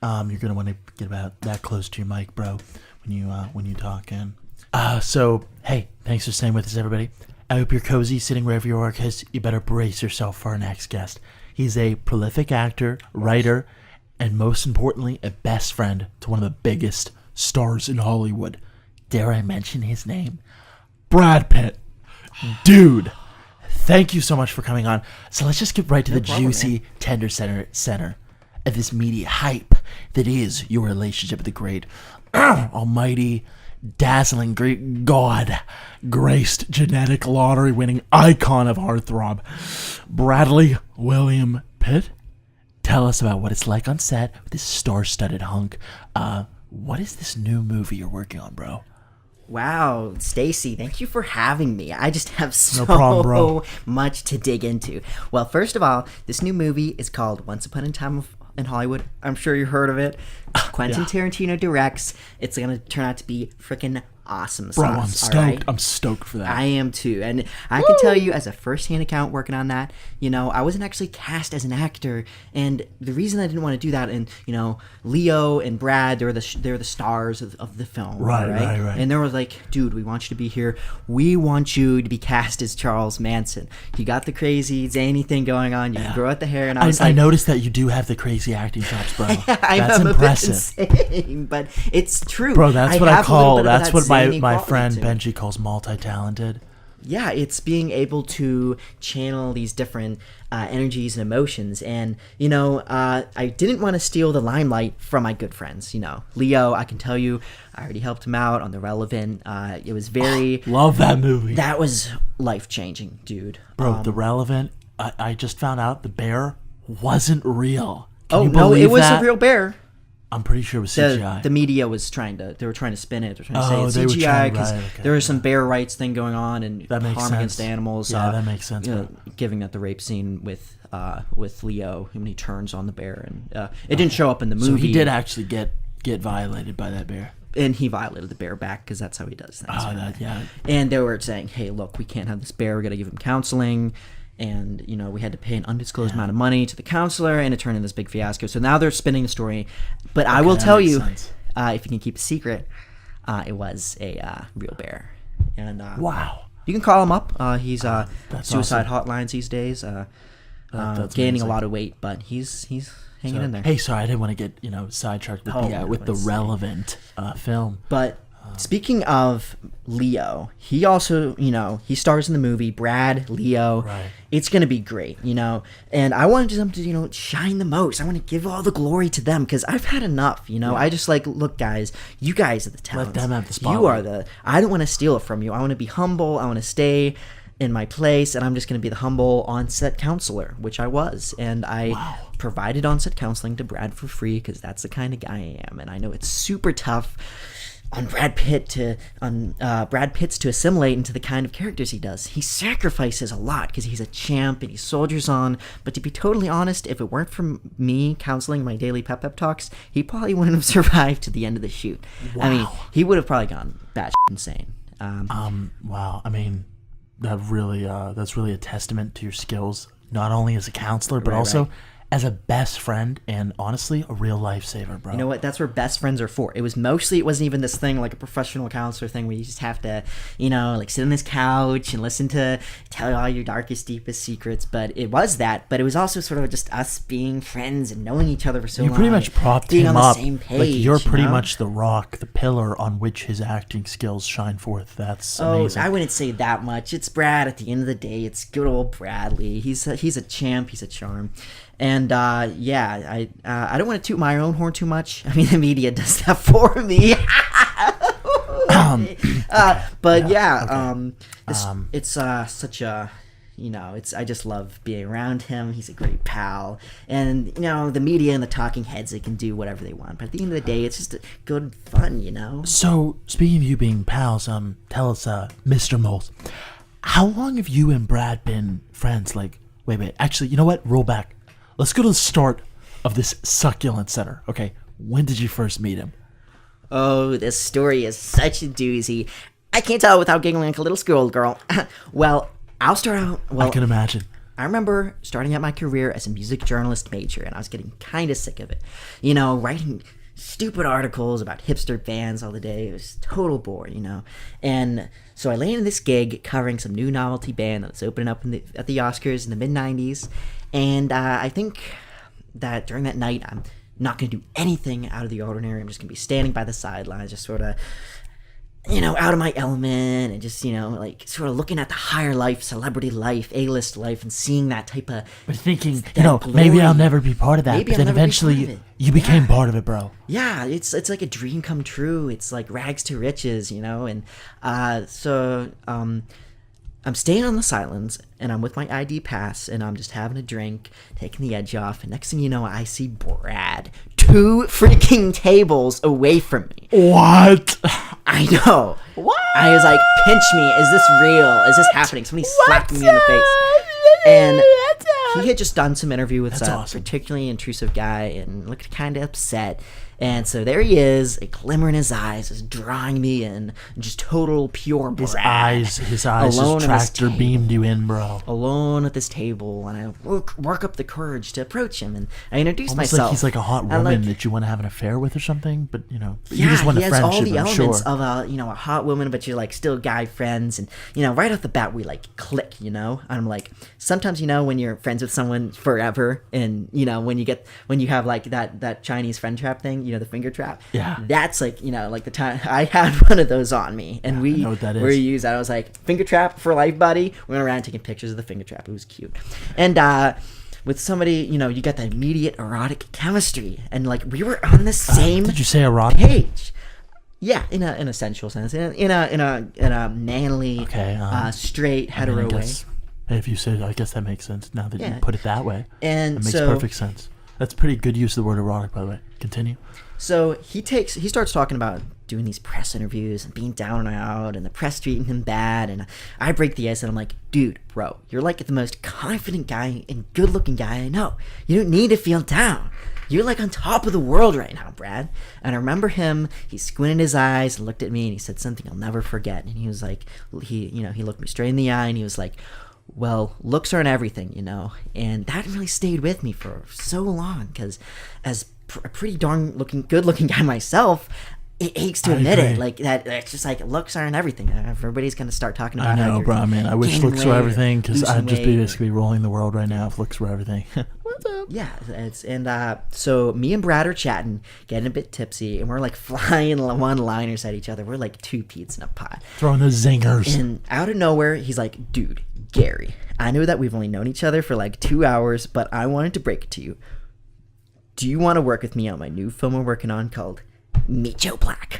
You're gonna want to get about that close to your mic, bro, when you talk in. So hey, thanks for staying with us, everybody. I hope you're cozy sitting wherever you are, because you better brace yourself for our next guest. He's a prolific actor, writer, and most importantly, a best friend to one of the biggest stars in Hollywood. Dare I mention his name? Brad Pitt. Dude, thank you so much for coming on. So let's just get right to the juicy, tender center of this media hype that is your relationship with the great, almighty, dazzling, great God, graced, genetic lottery-winning icon of heartthrob, Bradley William Pitt. Tell us about what it's like on set with this star-studded hunk. What is this new movie you're working on, bro? Wow, Stacie, thank you for having me. I just have so much to dig into. Well, first of all, this new movie is called Once Upon a Time in Hollywood. I'm sure you heard of it. Quentin Tarantino directs. It's going to turn out to be freaking awesome. Bro, I'm stoked. Right? I'm stoked for that. I am too. And I can tell you, as a first-hand account working on that, I wasn't actually cast as an actor. And the reason I didn't want to do that, and Leo and Brad, they're the stars of the film. Right. And they were like, dude, we want you to be here. We want you to be cast as Charles Manson. You got the crazy zany thing going on. You can grow out the hair. And I noticed that you do have the crazy acting chops, bro. That's impressive. Insane, but it's true. Bro, that's what I call. That's what my friend Benji calls multi-talented. Yeah, it's being able to channel these different energies and emotions. And, I didn't want to steal the limelight from my good friends. Leo, I can tell you, I already helped him out on The Relevant. It was very... love that movie. That was life-changing, dude. Bro, The Relevant, I just found out the bear wasn't real. No, it was a real bear. I'm pretty sure it was CGI. The media was trying to spin it. They were trying to say it's CGI because there was some bear rights thing going on and harm against animals. Yeah, that makes sense. Giving that the rape scene with Leo when he turns on the bear, and it didn't show up in the movie. So he did actually get violated by that bear. And he violated the bear back because that's how he does things. Yeah. And they were saying, hey, look, we can't have this bear. We got to give him counseling. And, we had to pay an undisclosed amount of money to the counselor, and it turned into this big fiasco. So now they're spinning the story. But I will tell you, if you can keep a secret, it was a real bear. And wow. You can call him up. He's suicide awesome. hotlines these days. That's gaining amazing. a lot of weight, but he's hanging in there. Hey, sorry, I didn't want to get sidetracked with the Relevant film. But speaking of Leo, he also, he stars in the movie. Brad, Leo. Right. It's going to be great, And I wanted them to, shine the most. I want to give all the glory to them because I've had enough, Yeah. I just look, guys, you guys are the talents. Let them have the spotlight. You are I don't want to steal it from you. I want to be humble. I want to stay in my place, and I'm just going to be the humble on-set counselor, which I was. And I provided on-set counseling to Brad for free because that's the kind of guy I am. And I know it's super tough on Brad Pitt to assimilate into the kind of characters he does. He sacrifices a lot because he's a champ and he soldiers on. But to be totally honest, if it weren't for me counseling my daily pep talks, he probably wouldn't have survived to the end of the shoot. Wow. I mean, he would have probably gone batshit insane. Wow. I mean, that's really a testament to your skills, not only as a counselor but also as a best friend and honestly a real lifesaver, bro. You know what? That's where best friends are for. It wasn't even this thing like a professional counselor thing where you just have to, sit on this couch and tell all your darkest, deepest secrets. But it was that. But it was also sort of just us being friends and knowing each other for so long. You pretty much propped being him on up. The same page, like you're pretty much the rock, the pillar on which his acting skills shine forth. That's amazing. I wouldn't say that much. It's Brad. At the end of the day, it's good old Bradley. He's a champ. He's a charm. And I don't want to toot my own horn too much. I mean, the media does that for me. It's such a, I just love being around him. He's a great pal. And, the media and the talking heads, they can do whatever they want. But at the end of the day, it's just good fun, So, speaking of you being pals, tell us, Mr. Mulls, how long have you and Brad been friends? Wait. Actually, you know what? Roll back. Let's go to the start of this succulent center. Okay, when did you first meet him? Oh, this story is such a doozy. I can't tell without giggling like a little schoolgirl. Well, I'll start out. I can imagine. I remember starting out my career as a music journalist major, and I was getting kind of sick of it. You know, writing stupid articles about hipster bands all the day. It was total bore, you know. And so I landed this gig covering some new novelty band that was opening up at the Oscars in the mid-90s. And I think that during that night, I'm not going to do anything out of the ordinary. I'm just going to be standing by the sidelines, just sort of, you know, out of my element, and just, you know, like sort of looking at the higher life, celebrity life, A-list life, and seeing that type of... But thinking, you know, maybe I'll never be part of that. Maybe But then I'll never be part of eventually it. you became part of it, bro. Yeah, it's like a dream come true. It's like rags to riches, you know. And so I'm staying on the sidelines, and I'm with my ID pass, and I'm just having a drink, taking the edge off. And next thing you know, I see Brad 2 freaking tables away from me. What? I know. What? I was like, pinch me. Is this real? Is this happening? Somebody slapped me in the face. And he had just done some interview with some awesome. particularly intrusive guy and looked kind of upset. And so there he is, a glimmer in his eyes, is drawing me in, just total pure Brad. His eyes Alone just at this tractor beamed you in, bro. Alone at this table, and I work up the courage to approach him, and I introduce Almost myself. like he's like a hot And, woman like, that you want to have an affair with or something, but you know, you yeah, just want he a has friendship, all the I'm elements sure. of a hot woman, but you're like still guy friends, and you know, right off the bat we like click, you know. And I'm like, sometimes, you know, when you're friends with someone forever, and you know, when you have like that Chinese friend trap thing, you know, the finger trap. Yeah. That's like, you know, like the time I had one of those on me, and I know what that is. we used that. I was like, finger trap for life, buddy. We went around taking pictures of the finger trap. It was cute, and with somebody, you know, you got that immediate erotic chemistry, and like we were on the same Did you say erotic? page. Yeah, in a sensual sense, in a manly, Okay, straight I mean, hetero I way. guess, I guess that makes sense now that Yeah. you put it that way. And It makes so, perfect sense. That's pretty good use of the word erotic, by the way. Continue. So he starts talking about doing these press interviews and being down and out, and the press treating him bad, and I break the ice, and I'm like, dude, bro, you're like the most confident guy and good-looking guy I know. You don't need to feel down. You're like on top of the world right now, Brad. And I remember him, he squinted his eyes and looked at me, and he said something I'll never forget. And he was like, he looked me straight in the eye, and he was like, well, looks aren't everything, you know. And that really stayed with me for so long, because as a pretty darn good looking guy myself, it aches to I admit agree. it. Like that, it's just like looks aren't everything. Everybody's gonna start talking about I how know, you're bro, man. I wish gaining looks were weight or everything, because losing I'd just be weight. basically rolling the world right now if looks were everything. What's up? Yeah, so me and Brad are chatting, getting a bit tipsy, and we're like flying one-liners at each other. We're like two peas in a pot. Throwing those zingers. And out of nowhere, he's like, dude, Gary, I know that we've only known each other for like 2 hours, but I wanted to break it to you. Do you want to work with me on my new film we're working on called Meet Joe Black?